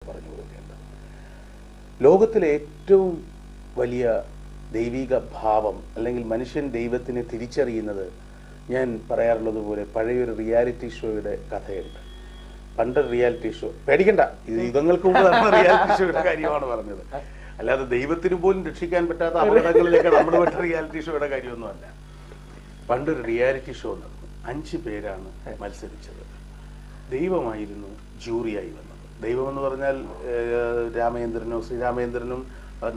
പറഞ്ഞു കൊടുക്കേണ്ടത്. ലോകത്തിലെ ഏറ്റവും വലിയ ദൈവിക ഭാവം അല്ലെങ്കിൽ മനുഷ്യൻ ദൈവത്തിനെ തിരിച്ചറിയുന്നത്, ഞാൻ പറയാറുള്ളത് പോലെ പഴയൊരു റിയാലിറ്റി ഷോയുടെ കഥയുണ്ട്. പണ്ട് റിയാലിറ്റി ഷോ, പേടിക്കണ്ട, ഇത് യുഗങ്ങൾക്ക് മുമ്പ് നടന്ന റിയാലിറ്റി ഷോയുടെ കാര്യമാണ് പറഞ്ഞത്, അല്ലാതെ ദൈവത്തിന് പോലും രക്ഷിക്കാൻ പറ്റാത്ത അപകടങ്ങളിലേക്ക് നമ്മൾ വിട്ട റിയാലിറ്റി ഷോയുടെ കാര്യമൊന്നുമല്ല. പണ്ടൊരു റിയാലിറ്റി ഷോ നടന്നു. 5 പേരാണ് മത്സരിച്ചത്. ദൈവമായിരുന്നു ജൂറിയായി വന്നത്. ദൈവം എന്ന് പറഞ്ഞാൽ ശ്രീരാമേന്ദ്രനും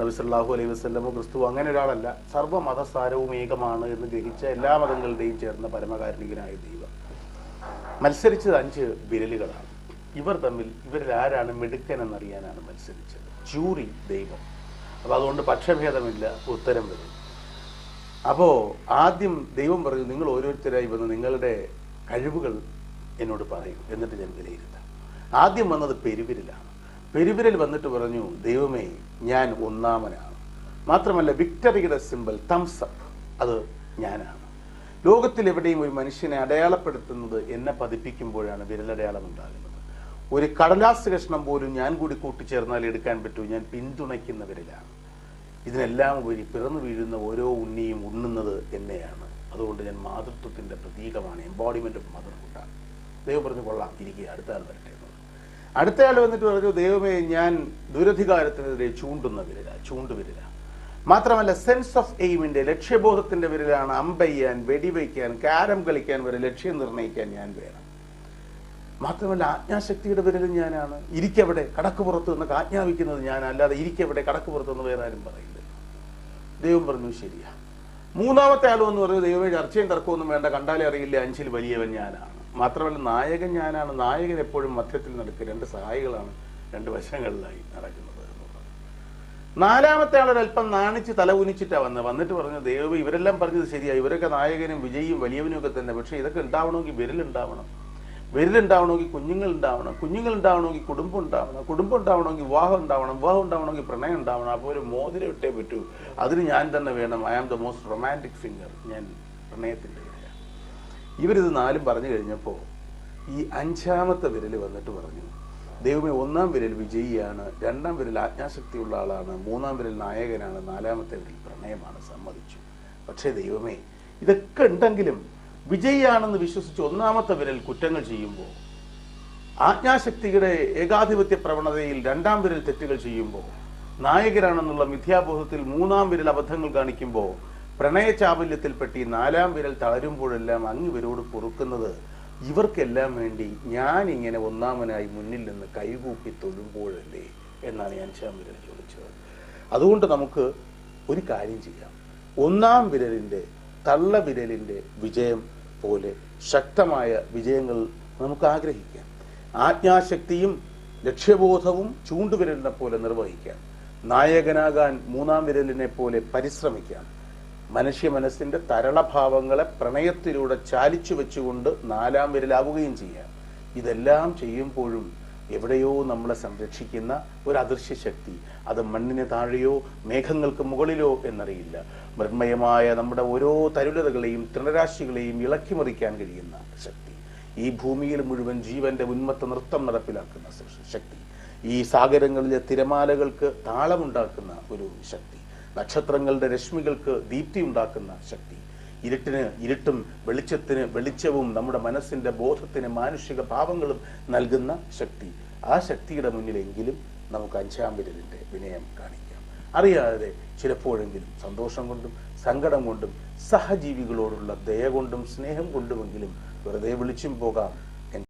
നബി സല്ലല്ലാഹു അലൈഹി വസല്ലമോ ക്രിസ്തുവോ അങ്ങനെ ഒരാളല്ല. സർവ്വമതസാരവും ഏകമാണ് എന്ന് ഗ്രഹിച്ച എല്ലാ മതങ്ങളുടെയും ചേർന്ന പരമകാരുണികനായ ദൈവം. മത്സരിച്ചത് 5 വിരലുകളാണ്. ഇവരിൽ ആരാണ് മിടുക്കൻ എന്നറിയാനാണ് മത്സരിച്ചത്. ജൂറി ദൈവം. അപ്പോൾ അതുകൊണ്ട് പക്ഷഭേദമില്ല, ഉത്തരം വരും. അപ്പോൾ ആദ്യം ദൈവം പറഞ്ഞു, നിങ്ങൾ ഓരോരുത്തരായി വന്ന് നിങ്ങളുടെ കഴിവുകൾ എന്നോട് പറയൂ, എന്നിട്ട് ഞാൻ വിലയിരുത്താം. ആദ്യം വന്നത് പെരുവിരലാണ്. പെരുവിരൽ വന്നിട്ട് പറഞ്ഞു, ദൈവമേ ഞാൻ ഒന്നാമനാണ്. മാത്രമല്ല വിക്ടറിയുടെ സിമ്പൽ തംസ് അപ്പ്, അത് ഞാനാണ്. ലോകത്തിലെവിടെയും ഒരു മനുഷ്യനെ അടയാളപ്പെടുത്തുന്നത് എന്നെ പതിപ്പിക്കുമ്പോഴാണ് വിരലടയാളം ഉണ്ടാകുന്നത്. ഒരു കടലാസ് കഷ്ണം പോലും ഞാൻ കൂടി കൂട്ടിച്ചേർന്നാൽ എടുക്കാൻ പറ്റൂ, ഞാൻ പിന്തുണയ്ക്കുന്ന വിരലാണ്. ഇതിനെല്ലാം ഉപരി പിറന്നു വീഴുന്ന ഓരോ ഉണ്ണിയും ഉണ്ണുന്നത് എന്നെയാണ്. അതുകൊണ്ട് ഞാൻ മാതൃത്വത്തിന്റെ പ്രതീകമാണ്, എംബോഡിമെന്റ് ഓഫ് മദർഹുഡാണ്. ദൈവം പറഞ്ഞു, കൊള്ളാം, ഇരിക്കുക, അടുത്ത ആൾ വരട്ടെ എന്നുള്ളത്. അടുത്ത ആൾ വന്നിട്ട് പറഞ്ഞു, ദൈവമേ ഞാൻ ദുരധികാരത്തിനെതിരെ ചൂണ്ടുവിരല. മാത്രമല്ല സെൻസ് ഓഫ് എയിമിന്റെ, ലക്ഷ്യബോധത്തിന്റെ വിരലാണ്. അമ്പെയ്യാൻ, വെടിവയ്ക്കാൻ, കാരം കളിക്കാൻ വരെ ലക്ഷ്യം നിർണ്ണയിക്കാൻ ഞാൻ വേണം. മാത്രമല്ല ആജ്ഞാശക്തിയുടെ വിരലും ഞാനാണ്. ഇരിക്കവിടെ കടക്കുപുറത്ത് എന്നൊക്കെ ആജ്ഞാപിക്കുന്നത് ഞാൻ, അല്ലാതെ ഇരിക്കവിടെ കടക്കുപുറത്ത് എന്ന് വേറെ ആരും പറയില്ല. ദൈവം പറഞ്ഞു, ശരിയാ. മൂന്നാമത്തെ ആളും എന്ന് പറഞ്ഞു, ദൈവമേ ചർച്ചയും തർക്കമൊന്നും വേണ്ട, കണ്ടാലേ അറിയില്ല 5-ൽ വലിയവൻ ഞാനാണ്. മാത്രമല്ല നായകൻ ഞാനാണ്. നായകൻ എപ്പോഴും മധ്യത്തിൽ നടക്കുക, 2 സഹായികളാണ് 2 വശങ്ങളിലായി നടക്കുന്നത് എന്നുള്ളത്. നാലാമത്തെ ആളൊരല്പം നാണിച്ച് തല കുനിച്ചിട്ടാണ് വന്നിട്ട് പറഞ്ഞു, ദൈവമേ ഇവരെല്ലാം പറഞ്ഞത് ശരിയാ, ഇവരൊക്കെ നായകനും വിജയിയും വലിയവനും ഒക്കെ തന്നെ, പക്ഷെ ഇതൊക്കെ ഉണ്ടാവണമെങ്കിൽ വിരലുണ്ടാവണമെങ്കിൽ കുഞ്ഞുങ്ങളുണ്ടാവണമെങ്കിൽ കുടുംബം ഉണ്ടാവണമെങ്കിൽ വിവാഹം ഉണ്ടാവണമെങ്കിൽ പ്രണയം ഉണ്ടാവണം. അപ്പോൾ ഒരു മോതിരം ഇട്ടേ പറ്റൂ, അതിന് ഞാൻ തന്നെ വേണം. I am the most romantic finger, ഞാൻ പ്രണയത്തിൻ്റെ ഇടയാണ്. ഇവരിത് 4 പറഞ്ഞു കഴിഞ്ഞപ്പോൾ ഈ 5ാമത്തെ വിരൽ വന്നിട്ട് പറഞ്ഞു, ദൈവമേ 1-ാം വിരൽ വിജയിയാണ്, 2-ാം വിരൽ ആജ്ഞാശക്തിയുള്ള ആളാണ്, 3-ാം വിരൽ നായകനാണ്, 4-ാമത്തെ വിരൽ പ്രണയമാണ്. സമ്മതിച്ചു. പക്ഷേ ദൈവമേ ഇതൊക്കെ ഉണ്ടെങ്കിലും വിജയിയാണെന്ന് വിശ്വസിച്ച് 1-ാമത്തെ വിരൽ കുറ്റങ്ങൾ ചെയ്യുമ്പോൾ, ആജ്ഞാശക്തിയുടെ ഏകാധിപത്യ പ്രവണതയിൽ 2-ാം വിരൽ തെറ്റുകൾ ചെയ്യുമ്പോൾ, നായകരാണെന്നുള്ള മിഥ്യാബോധത്തിൽ 3-ാം വിരൽ അബദ്ധങ്ങൾ കാണിക്കുമ്പോൾ, പ്രണയ ചാബല്യത്തിൽപ്പെട്ടി 4-ാം വിരൽ തളരുമ്പോഴെല്ലാം അങ്ങ് ഇവരോട് പൊറുക്കുന്നത് ഇവർക്കെല്ലാം വേണ്ടി ഞാൻ ഇങ്ങനെ 1-ാമനായി മുന്നിൽ നിന്ന് കൈകൂപ്പി തൊഴുമ്പോഴല്ലേ എന്നാണ് 5-ാം വിരൽ ചോദിച്ചത്. അതുകൊണ്ട് നമുക്ക് ഒരു കാര്യം ചെയ്യാം. 1-ാം വിരലിന്റെ തള്ളവിരലിന്റെ വിജയം പോലെ ശക്തമായ വിജയങ്ങൾ നമുക്ക് ആഗ്രഹിക്കാം. ആജ്ഞാശക്തിയും ലക്ഷ്യബോധവും ചൂണ്ടുവിരലിനെ പോലെ നിർവഹിക്കാം. നായകനാകാൻ 3-ാം വിരലിനെ പോലെ പരിശ്രമിക്കാം. മനുഷ്യ മനസ്സിന്റെ തരളഭാവങ്ങളെ പ്രണയത്തിലൂടെ ചാലിച്ചു വെച്ചുകൊണ്ട് 4-ാം വിരലാവുകയും ചെയ്യാം. ഇതെല്ലാം ചെയ്യുമ്പോഴും എവിടെയോ നമ്മളെ സംരക്ഷിക്കുന്ന ഒരു അദൃശ്യ ശക്തി, അത് മണ്ണിന് താഴെയോ മേഘങ്ങൾക്ക് മുകളിലോ എന്നറിയില്ല, മൃണ്മയമായ നമ്മുടെ ഓരോ തരുലതകളെയും തൃണരാശികളെയും ഇളക്കിമറിക്കാൻ കഴിയുന്ന ശക്തി, ഈ ഭൂമിയിൽ മുഴുവൻ ജീവന്റെ ഉന്മത്ത നൃത്തം നടപ്പിലാക്കുന്ന ശക്തി, ഈ സാഗരങ്ങളിലെ തിരമാലകൾക്ക് താളമുണ്ടാക്കുന്ന ഒരു ശക്തി, നക്ഷത്രങ്ങളുടെ രശ്മികൾക്ക് ദീപ്തി ഉണ്ടാക്കുന്ന ശക്തി, ഇരുട്ടിന് ഇരുട്ടും വെളിച്ചത്തിന് വെളിച്ചവും നമ്മുടെ മനസ്സിന്റെ ബോധത്തിന് മാനുഷിക ഭാവങ്ങളും നൽകുന്ന ശക്തി. ആ ശക്തിയുടെ മുന്നിലെങ്കിലും നമുക്ക് 5-ാം വിരലിന്റെ വിനയം കാണിക്കാം. അറിയാതെ ചിലപ്പോഴെങ്കിലും സന്തോഷം കൊണ്ടും സങ്കടം കൊണ്ടും സഹജീവികളോടുള്ള ദയ കൊണ്ടും സ്നേഹം കൊണ്ടുമെങ്കിലും വെറുതെ വിളിച്ചും പോകാം.